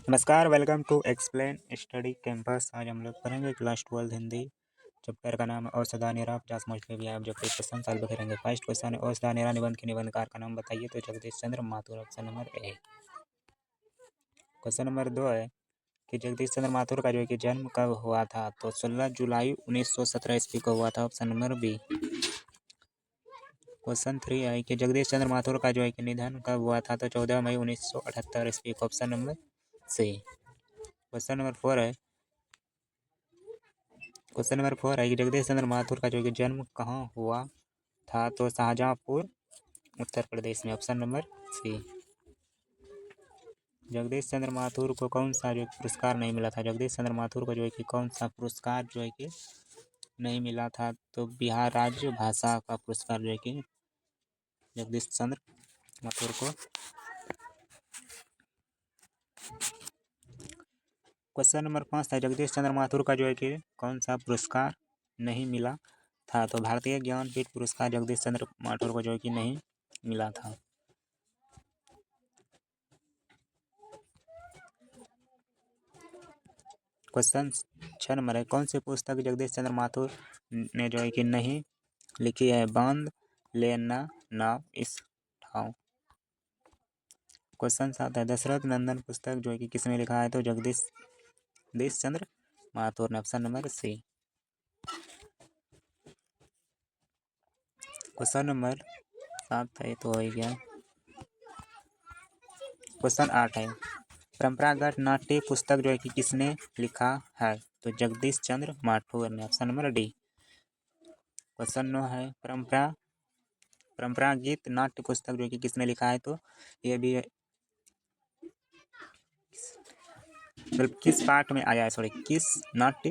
नमस्कार, welcome to explain study campus. आज हम लोग पढ़ेंगे क्लास 12 हिंदी। चैप्टर का नाम है औषधा निरा 50 मार्क्स के लिए आप जब क्वेश्चन सॉल्व करेंगे। फर्स्ट क्वेश्चन है औषधा निरा निबंध के निबंधकार का नाम बताइए। तो Jagdish Chandra Mathur, option number A. Question number 2 है कि जगदीश चंद्र माथुर का जो है कि जन्म कब हुआ था। तो 16 जुलाई 1917 ईस्वी को हुआ था, ऑप्शन नंबर बी। क्वेश्चन 3 है कि जगदीश चंद्र माथुर का जो है कि निधन कब हुआ था। तो 14 मई 1978 ईस्वी को, option number C. Question number 4 है कि जगदीश चंद्र माथुर का जो कि जन्म कहाँ हुआ था। तो शाहजहाँपुर, उत्तर प्रदेश में, ऑप्शन नंबर सी। जगदीश चंद्र माथुर को कौन सा जो पुरस्कार नहीं मिला था। जगदीश चंद्र माथुर को जो है कि कौन सा पुरस्कार जो है कि नहीं मिला था। तो बिहार राज्य भाषा का पुरस्कार जो है कि जगदीश चंद्र माथुर को। क्वेश्चन नंबर 5 था जगदीश चंद्र माथुर का जो है कि कौन सा पुरस्कार नहीं मिला था। तो भारतीय ज्ञानपीठ पुरस्कार जगदीश चंद्र माथुर को जो है कि नहीं मिला था। क्वेश्चन 6 नंबर है कौन सी पुस्तक जगदीश चंद्र माथुर ने जो है कि नहीं लिखी है। बांध लेना नाव इस ठाव। क्वेश्चन 7 है दशरथ नंदन पुस्तक जो है कि किसने लिखा है। तो जगदीश चंद्र माथुर ने, option number C. Question number 7 है तो हो गया। क्वेश्चन 8 है परंपरागत नाट्य पुस्तक जो है कि किसने लिखा है। तो जगदीश चंद्र माथुर ने, ऑप्शन नंबर डी। क्वेश्चन 9 है परंपरागत नाट्य पुस्तक जो है कि किसने लिखा है। तो ये भी मतलब किस पाठ में आया है, सॉरी किस नाट्य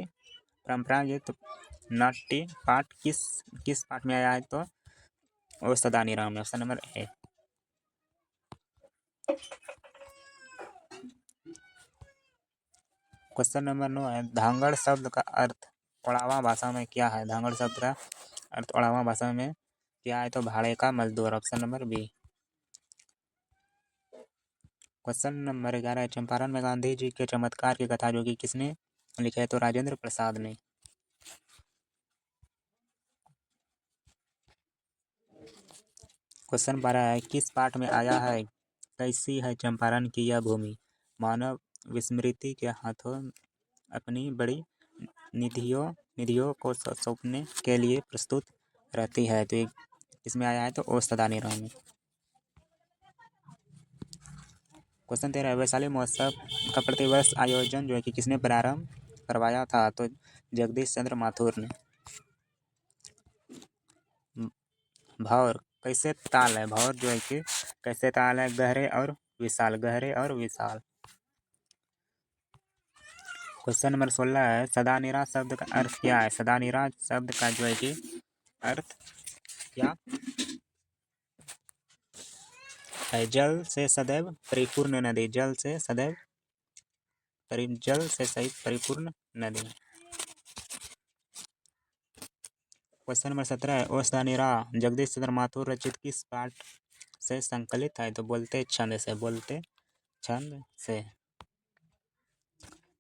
परंपरागत नाट्य पाठ किस पाठ में आया है। तो औषधा निरा में, option number A. Question number 9 है धांगड़ शब्द का अर्थ ओड़ावा भाषा में क्या है। धांगड़ शब्द का अर्थ ओड़ावा भाषा में क्या है। तो भाड़े का मजदूर, option number B. Question number 11 है चंपारण में गांधी जी के चमत्कार की कथा जो कि किसने लिखी है। तो राजेंद्र प्रसाद ने। क्वेश्चन 12 है किस पाठ में आया है कैसी है चंपारण की यह भूमि। मानव विस्मृति के हाथों अपनी बड़ी निधियों को सौंपने के लिए प्रस्तुत रहती है। तो इसमें आया है तो औषधा निरा में। क्वेश्चन 13 वैशाली महोत्सव का प्रतिवर्ष आयोजन जो है कि किसने प्रारंभ करवाया था। तो जगदीश चंद्र माथुर ने। भौर कैसे ताल है। भौर जो है कि कैसे ताल है। गहरे और विशाल, गहरे और विशाल। क्वेश्चन नंबर 16 है सदानिरा शब्द का अर्थ क्या है। सदानिरा शब्द का जो है कि अर्थ क्या है। जल से सदैव परिपूर्ण नदी, जल से परिपूर्ण नदी। क्वेश्चन नंबर 17 है औषधा निरा जगदीश चंद्र माथुर रचित किस पाठ से संकलित है। तो बोलते छंद से।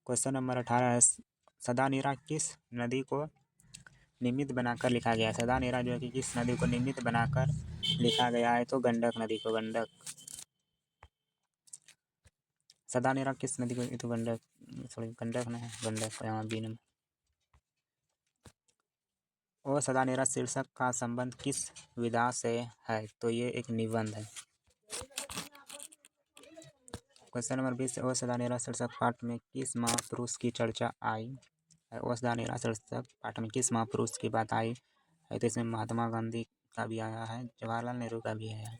क्वेश्चन नंबर 18 है सदानिरा किस नदी को निमित्त बनाकर लिखा गया है। सदानिरा जो है कि किस नदी को निमित्त बनाकर लिखा गया है। तो गंडक नदी को, गंडक। सदानिरा किस नदी को, तो गंडक, सॉरी गंडक नहीं है, गंडक यहाँ बी नंबर। और सदानिरा शीर्षक का संबंध किस विधा से है। तो ये एक निबंध है। क्वेश्चन नंबर 20 और सदानिरा शीर्षक पाठ में किस महापुरुष की चर्चा आई है। और सदानिरा शीर्षक पाठ में किस महापुरुष की बात आई है। तो इसमें महात्मा गांधी का भी आया है, जवाहरलाल नेहरू का भी आया है।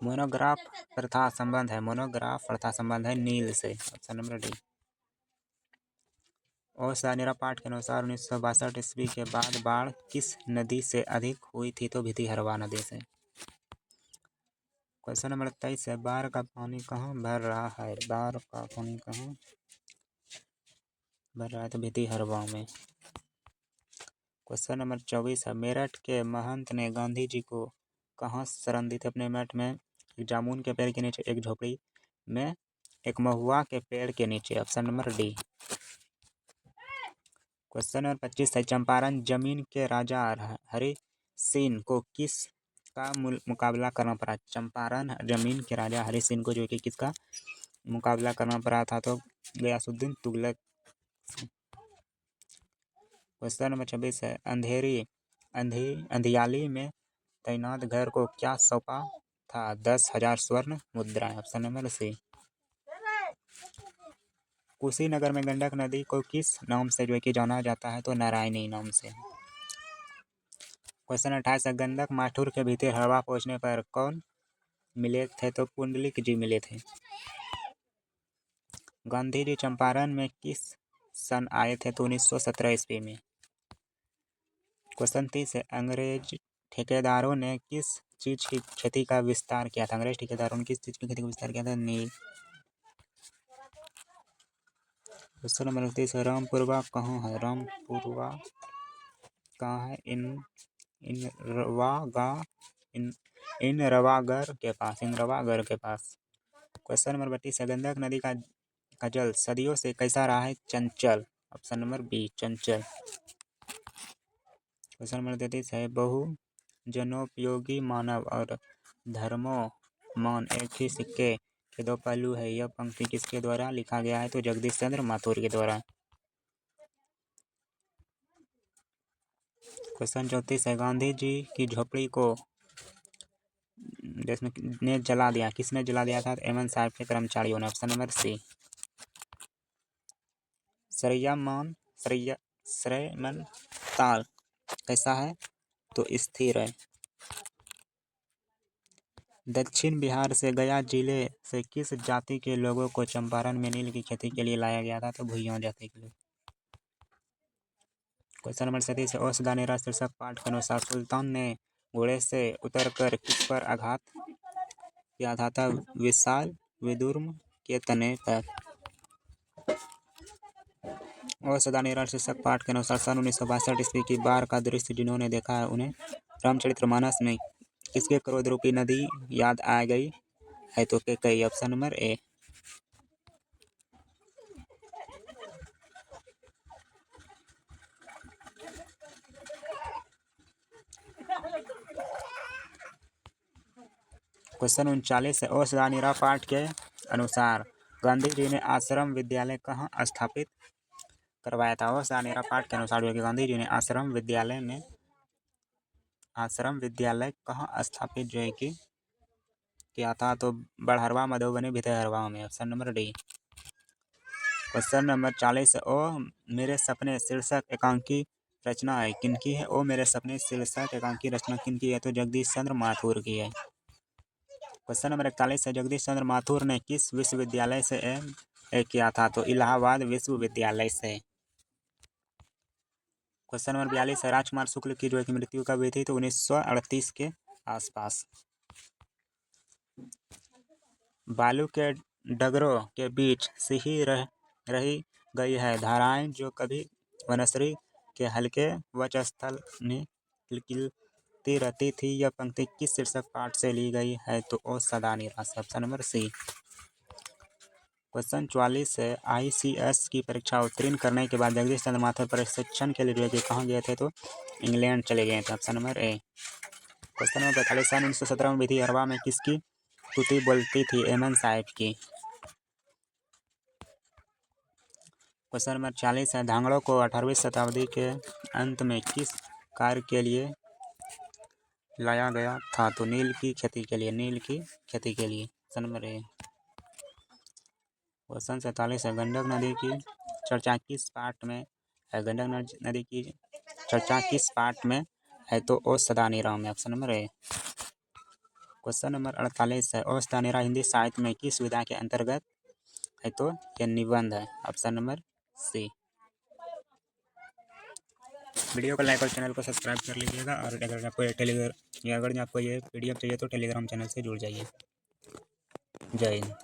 मोनोग्राफ प्रथा संबंध है, मोनोग्राफ प्रथा संबंध है नील से, ऑप्शन नंबर डी। और सदानिरा पाठ के अनुसार 1962 ईस्वी के बाद बाढ़ किस नदी से अधिक हुई थी। तो भितिहरवा नदी से। क्वेश्चन नंबर 23 है बाढ़ का पानी कहाँ भर रहा है। बाढ़ का पानी कहाँ भर रहा है। तो भितिहरवा में। क्वेश्चन नंबर 24 है मेरठ के महंत ने गांधी जी को कहाँ शरण दी थी। अपने मठ में एक जामुन के पेड़ के नीचे, एक झोपड़ी में, एक महुआ के पेड़ के नीचे। Option number D. Question number 25 है, चंपारण जमीन के राजा हरि सिंह को किस का मुकाबला करना पड़ा? चंपारण जमीन के राजा हरि सिंह को जो कि किसका मुकाबला करना पड़ा था? तो गयासुद्दीन तुगलक। क्वेश्चन नंबर 26 है, अंधियाली में तैनात घर को क्या सौंपा था? 10,000 स्वर्ण मुद्राएं। ऑप्शन नंबर सी। कुशीनगर में गंडक नदी को किस नाम से जो है कि जाना जाता है? तो नारायणी नाम से। क्वेश्चन 28 है, गंडक माथुर के भीतर हवा पहुंचने पर कौन मिले थे? तो पुंडलिक जी मिले थे। गांधी जी चंपारण में किस सन आए थे? तो 1917 ईस्वी में। क्वेश्चन 30 है, अंग्रेज ठेकेदारों ने किस चीज की खेती का विस्तार किया था? अंग्रेज ठेकेदारों ने किस चीज की खेती का विस्तार किया था? नील। क्वेश्चन नंबर 29 है, रामपुरवा कहाँ है? रामपुरवा कहाँ है? इनरवागढ़ के पास। इनरवागढ़ के पास। क्वेश्चन नंबर 32 है, गंडक नदी का जल सदियों से कैसा रहा है? चंचल। ऑप्शन नंबर बी, चंचल। क्वेश्चन नंबर 33 है, बहुजनोपयोगी मानव और धर्मोमान एक ही सिक्के के दो पहलू है। यह पंक्ति किसके द्वारा लिखा गया है? तो जगदीश चंद्र माथुर के द्वारा। क्वेश्चन 34 है, गांधी जी की झोपड़ी को ने जला दिया। किसने जला दिया था? एमएन साहब के कर्मचारियों ने। ऑप्शन नंबर सी। श्रेयमान ताल कैसा है? तो स्थिर है। दक्षिण बिहार से गया जिले से किस जाति के लोगों को चंपारण में नील की खेती के लिए लाया गया था? तो भुइयां जाति के लोग। क्वेश्चन नंबर 37 है, औसदानेरा शीर्षक पाठ के अनुसार सुल्तान ने घोड़े से उतरकर किस पर आघात किया था? विशाल विदुर्म के तने पर। औसदानेरा शीर्षक पाठ के अनुसार सन 1962 ईस्वी की बाढ़ का दृश्य जिन्होंने देखा है उन्हें रामचरितमानस में किसके क्रोध रूपी नदी याद आ गई है? तो Kaikeyi. Option number A. Question 39 है, औसदानेरा पाठ के अनुसार गांधी जी ने आश्रम विद्यालय कहाँ स्थापित करवाया था? औसदानेरा पाठ के अनुसार जो कि गांधी जी ने आश्रम विद्यालय कहाँ स्थापित जो है कि किया था? तो बड़हरवा, मधुबनी, भितरहरवा में। Option number D. Question number 40 है, ओ मेरे सपने शीर्षक एकांकी रचना है किनकी है? ओ मेरे सपने शीर्षक एकांकी रचना किनकी है? तो जगदीश चंद्र माथुर की है। क्वेश्चन नंबर 41 है, जगदीश चंद्र माथुर ने किस विश्वविद्यालय से एम.ए. किया था? तो इलाहाबाद विश्वविद्यालय से। क्वेश्चन नंबर 42 है, राजकुमार शुक्ल की जो है कि मृत्यु कब हुई थी? तो 1938 के आसपास। बालू के डगरों के बीच सिही रही गई है धाराएं जो कभी वनश्री के हल्के वक्षस्थल में किलकिलाती रहती थी। यह पंक्ति किस शीर्षक पाठ से ली गई है? तो ओ सदा निराश। Option number C. क्वेश्चन 44 है, ICS की परीक्षा उत्तीर्ण करने के बाद जगदीश चंद्र माथुर प्रशिक्षण के लिए जो है कि कहाँ गए थे? तो इंग्लैंड चले गए थे। Option number A. Question number 45 सन 1917 में भितरहरवा में किसकी तुति बोलती थी? एमएन साहब की। क्वेश्चन नंबर 40 है, धांगड़ों को 18वीं शताब्दी के अंत में किस कार्य के लिए लाया गया था? तो नील की खेती के लिए। नील की खेती के लिए। Option number A. क्वेश्चन 47 है, गंडक नदी की चर्चा किस पाठ में है? गंडक नदी की चर्चा किस पाठ में है? तो ओ सदानेरा में। Option number A. Question number 48 है, ओ सदानेरा हिंदी साहित्य में किस विधा के अंतर्गत है? तो यह निबंध है। Option number C. वीडियो को लाइक और चैनल को सब्सक्राइब कर लीजिएगा। और अगर आपको ये PDF चाहिए तो टेलीग्राम चैनल से जुड़ जाइए। जय हिंद।